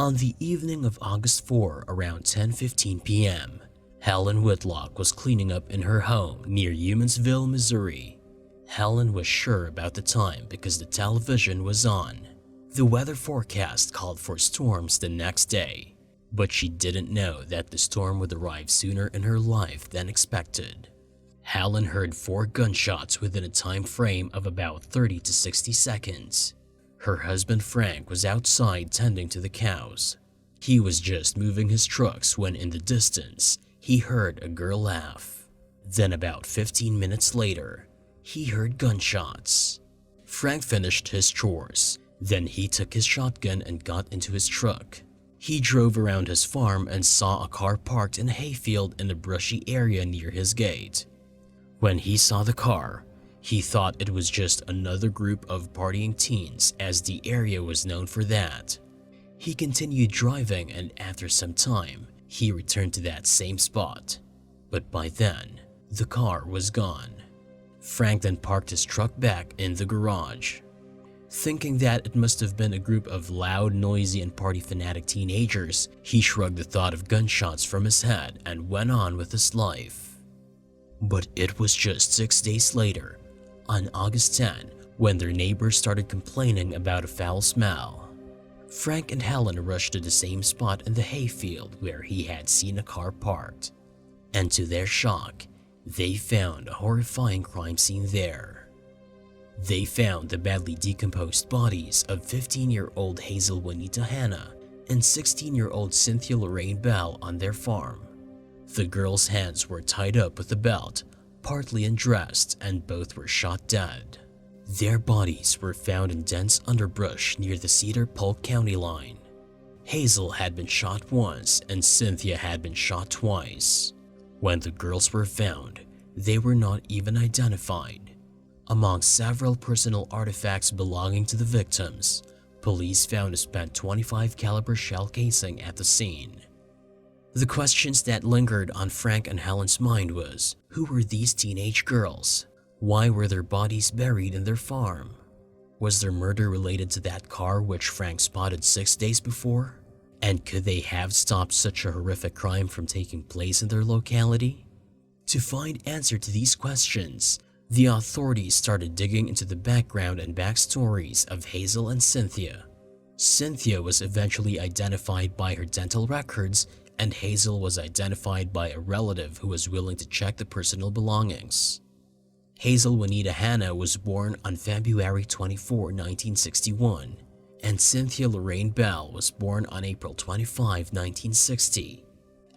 On the evening of August 4 around 10:15 p.m., Helen Whitlock was cleaning up in her home near Humansville, Missouri. Helen was sure about the time because the television was on. The weather forecast called for storms the next day, but she didn't know that the storm would arrive sooner in her life than expected. Helen heard 4 gunshots within a time frame of about 30 to 60 seconds. Her husband Frank was outside tending to the cows. He was just moving his trucks when in the distance, he heard a girl laugh. Then about 15 minutes later, he heard gunshots. Frank finished his chores. Then he took his shotgun and got into his truck. He drove around his farm and saw a car parked in a hayfield in a brushy area near his gate. When he saw the car, he thought it was just another group of partying teens, as the area was known for that. He continued driving, and after some time, he returned to that same spot. But by then, the car was gone. Frank then parked his truck back in the garage. Thinking that it must have been a group of loud, noisy, and party-fanatic teenagers, he shrugged the thought of gunshots from his head and went on with his life. But it was just 6 days later, on August 10, when their neighbors started complaining about a foul smell. Frank and Helen rushed to the same spot in the hayfield where he had seen a car parked. And to their shock, they found a horrifying crime scene there. They found the badly decomposed bodies of 15-year-old Hazel Juanita Hannah and 16-year-old Cynthia Lorraine Bell on their farm. The girls' hands were tied up with a belt, partly undressed, and both were shot dead. Their bodies were found in dense underbrush near the Cedar-Polk County line. Hazel had been shot once and Cynthia had been shot twice. When the girls were found, they were not even identified. Among several personal artifacts belonging to the victims, police found a spent .25 caliber shell casing at the scene. The questions that lingered on Frank and Helen's mind was, who were these teenage girls? Why were their bodies buried in their farm? Was their murder related to that car which Frank spotted 6 days before? And could they have stopped such a horrific crime from taking place in their locality? To find answer to these questions, the authorities started digging into the background and backstories of Hazel and Cynthia. Cynthia was eventually identified by her dental records, and Hazel was identified by a relative who was willing to check the personal belongings. Hazel Juanita Hannah was born on February 24, 1961, and Cynthia Lorraine Bell was born on April 25, 1960.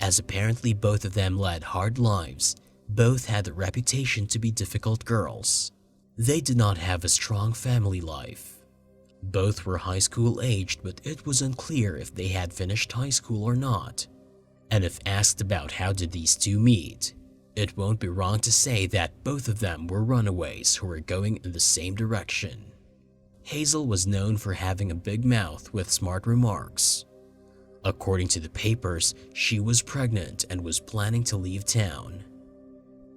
As apparently both of them led hard lives, both had the reputation to be difficult girls. They did not have a strong family life. Both were high school aged, but it was unclear if they had finished high school or not. And if asked about how did these two meet, it won't be wrong to say that both of them were runaways who were going in the same direction. Hazel was known for having a big mouth with smart remarks. According to the papers, she was pregnant and was planning to leave town.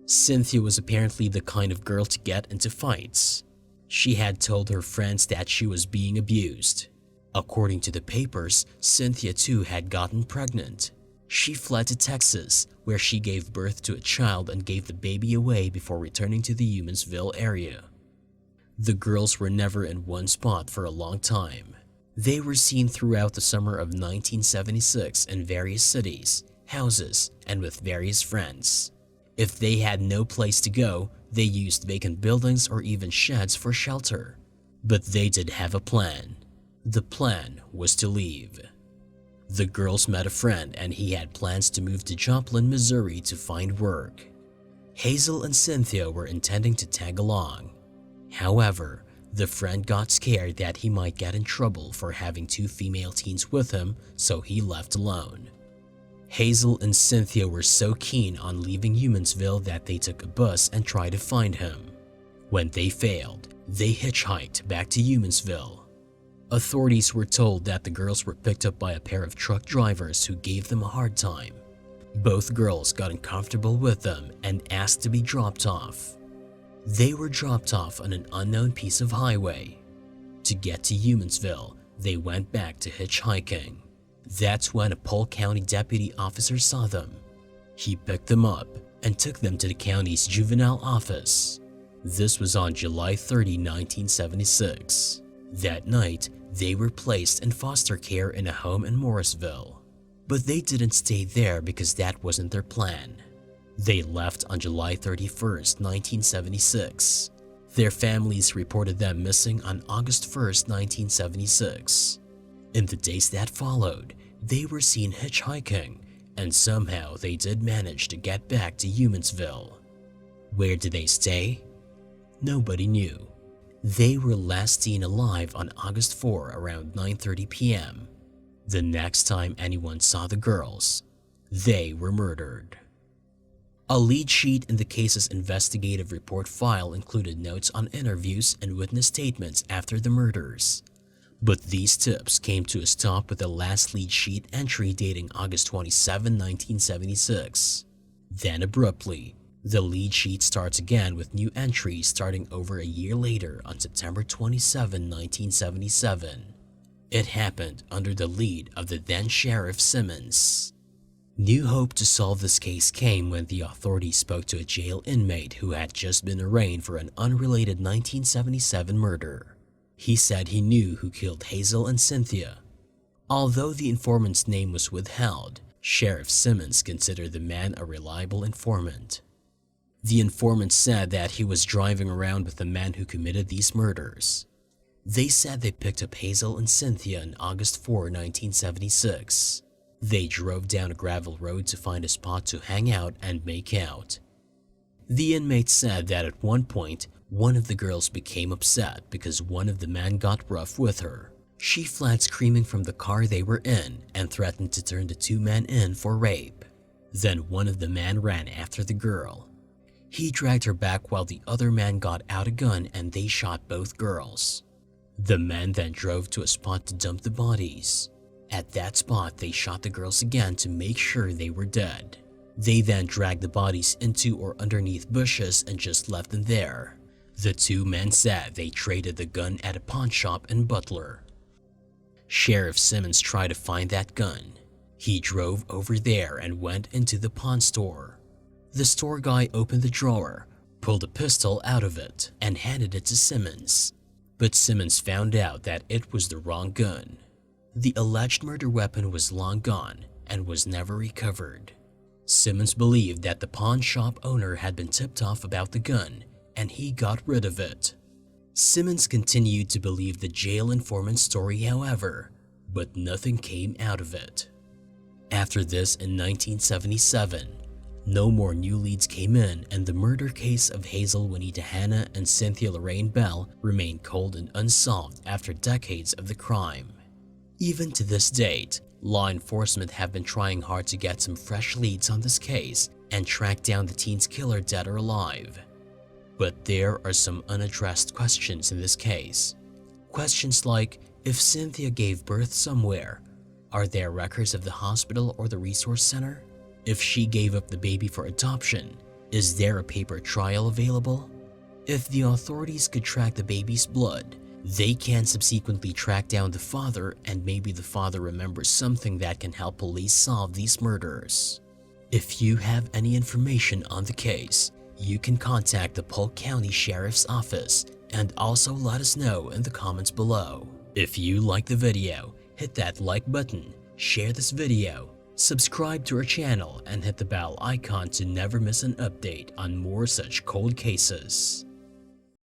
Cynthia was apparently the kind of girl to get into fights. She had told her friends that she was being abused. According to the papers, Cynthia too had gotten pregnant. She fled to Texas, where she gave birth to a child and gave the baby away before returning to the Humansville area. The girls were never in one spot for a long time. They were seen throughout the summer of 1976 in various cities, houses, and with various friends. If they had no place to go, they used vacant buildings or even sheds for shelter. But they did have a plan. The plan was to leave. The girls met a friend and he had plans to move to Joplin, Missouri to find work. Hazel and Cynthia were intending to tag along. However, the friend got scared that he might get in trouble for having 2 female teens with him, so he left alone. Hazel and Cynthia were so keen on leaving Humansville that they took a bus and tried to find him. When they failed, they hitchhiked back to Humansville. Authorities were told that the girls were picked up by a pair of truck drivers who gave them a hard time. Both girls got uncomfortable with them and asked to be dropped off. They were dropped off on an unknown piece of highway. To get to Humansville, they went back to hitchhiking. That's when a Polk County deputy officer saw them. He picked them up and took them to the county's juvenile office. This was on July 30, 1976. That night, they were placed in foster care in a home in Morrisville. But they didn't stay there because that wasn't their plan. They left on July 31st, 1976. Their families reported them missing on August 1st, 1976. In the days that followed, they were seen hitchhiking, and somehow they did manage to get back to Humansville. Where did they stay? Nobody knew. They were last seen alive on August 4 around 9:30 p.m. The next time anyone saw the girls, they were murdered. A lead sheet in the case's investigative report file included notes on interviews and witness statements after the murders. But these tips came to a stop with the last lead sheet entry dating August 27, 1976. Then abruptly, the lead sheet starts again with new entries starting over a year later on September 27, 1977. It happened under the lead of the then Sheriff Simmons. New hope to solve this case came when the authorities spoke to a jail inmate who had just been arraigned for an unrelated 1977 murder. He said he knew who killed Hazel and Cynthia. Although the informant's name was withheld, Sheriff Simmons considered the man a reliable informant. The informant said that he was driving around with the man who committed these murders. They said they picked up Hazel and Cynthia on August 4, 1976. They drove down a gravel road to find a spot to hang out and make out. The inmate said that at one point, one of the girls became upset because one of the men got rough with her. She fled screaming from the car they were in and threatened to turn the two men in for rape. Then one of the men ran after the girl. He dragged her back while the other man got out a gun and they shot both girls. The men then drove to a spot to dump the bodies. At that spot, they shot the girls again to make sure they were dead. They then dragged the bodies into or underneath bushes and just left them there. The two men said they traded the gun at a pawn shop in Butler. Sheriff Simmons tried to find that gun. He drove over there and went into the pawn store. The store guy opened the drawer, pulled a pistol out of it, and handed it to Simmons. But Simmons found out that it was the wrong gun. The alleged murder weapon was long gone and was never recovered. Simmons believed that the pawn shop owner had been tipped off about the gun and he got rid of it. Simmons continued to believe the jail informant's story, however, but nothing came out of it. After this, in 1977, no more new leads came in and the murder case of Hazel Juanita Hanna and Cynthia Lorraine Bell remained cold and unsolved after decades of the crime. Even to this date, law enforcement have been trying hard to get some fresh leads on this case and track down the teen's killer dead or alive. But there are some unaddressed questions in this case. Questions like, if Cynthia gave birth somewhere, are there records of the hospital or the resource center? If she gave up the baby for adoption, is there a paper trial available? If the authorities could track the baby's blood, they can subsequently track down the father, and maybe the father remembers something that can help police solve these murders. If you have any information on the case, you can contact the Polk County Sheriff's Office and also let us know in the comments below. If you like the video, hit that like button, share this video, subscribe to our channel, and hit the bell icon to never miss an update on more such cold cases.